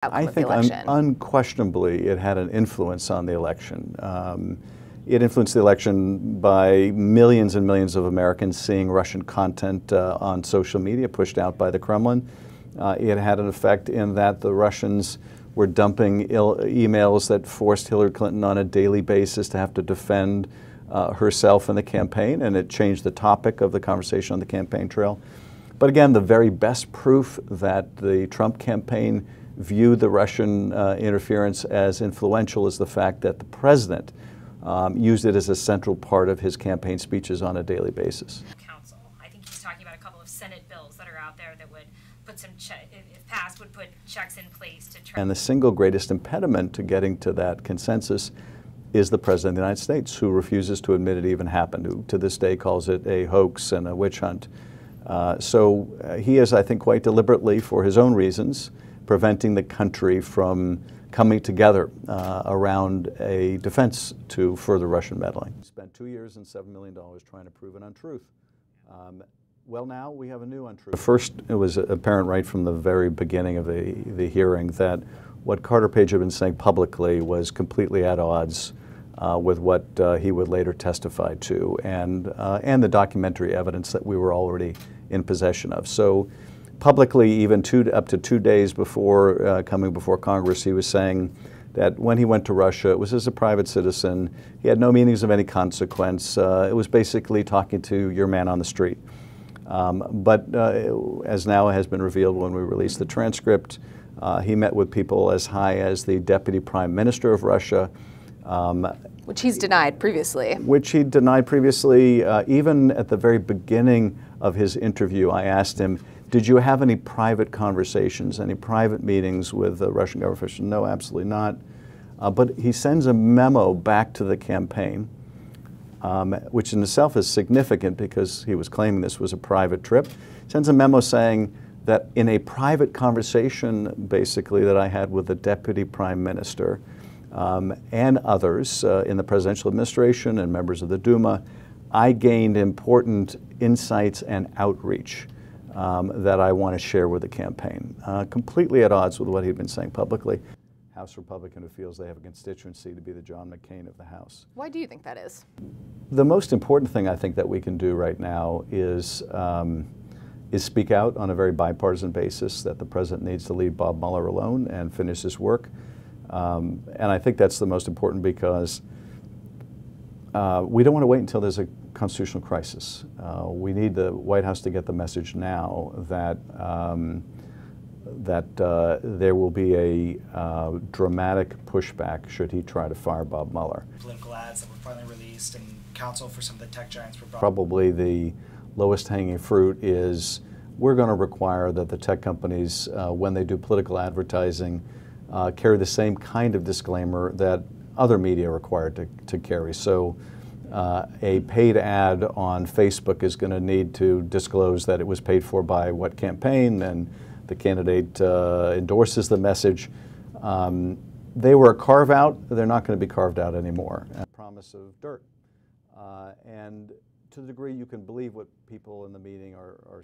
outcome of the election? Unquestionably it had an influence on the election. It influenced the election by millions and millions of Americans seeing Russian content on social media pushed out by the Kremlin. It had an effect in that the Russians were dumping emails that forced Hillary Clinton on a daily basis to have to defend herself in the campaign, and it changed the topic of the conversation on the campaign trail. But again, the very best proof that the Trump campaign viewed the Russian interference as influential is the fact that the president used it as a central part of his campaign speeches on a daily basis. Council. I think he's talking about a couple of Senate bills that are out there that would put some, if passed, would put checks in place to try. And the single greatest impediment to getting to that consensus is the President of the United States, who refuses to admit it even happened, who to this day calls it a hoax and a witch hunt. So he is, I think, quite deliberately, for his own reasons, preventing the country from coming together around a defense to further Russian meddling. We spent 2 years and $7 million trying to prove an untruth. Well, now we have a new untruth. First, it was apparent right from the very beginning of the hearing that what Carter Page had been saying publicly was completely at odds with what he would later testify to, and the documentary evidence that we were already in possession of. So publicly, even up to 2 days before coming before Congress, he was saying that when he went to Russia, it was as a private citizen. He had no meetings of any consequence. It was basically talking to your man on the street. But as now has been revealed when we released the transcript, he met with people as high as the Deputy Prime Minister of Russia. Which he's denied previously. Which he denied previously. Even at the very beginning of his interview, I asked him, did you have any private conversations, any private meetings with the Russian government officials? No, absolutely not. But he sends a memo back to the campaign, which in itself is significant because he was claiming this was a private trip. Sends a memo saying that in a private conversation, basically, that I had with the Deputy Prime Minister and others in the presidential administration and members of the Duma, I gained important insights and outreach that I want to share with the campaign, completely at odds with what he'd been saying publicly. House Republican who feels they have a constituency to be the John McCain of the House. Why do you think that is? The most important thing I think that we can do right now is speak out on a very bipartisan basis that the president needs to leave Bob Mueller alone and finish his work. And I think that's the most important because we don't want to wait until there's a constitutional crisis. We need the White House to get the message now that there will be a dramatic pushback should he try to fire Bob Mueller. Political ads that were finally released and counsel for some of the tech giants were brought. Probably the lowest hanging fruit is we're going to require that the tech companies, when they do political advertising, carry the same kind of disclaimer that other media are required to carry. So a paid ad on Facebook is going to need to disclose that it was paid for by what campaign and the candidate endorses the message. They were a carve-out. They're not going to be carved out anymore. A promise of dirt. And to the degree you can believe what people in the meeting are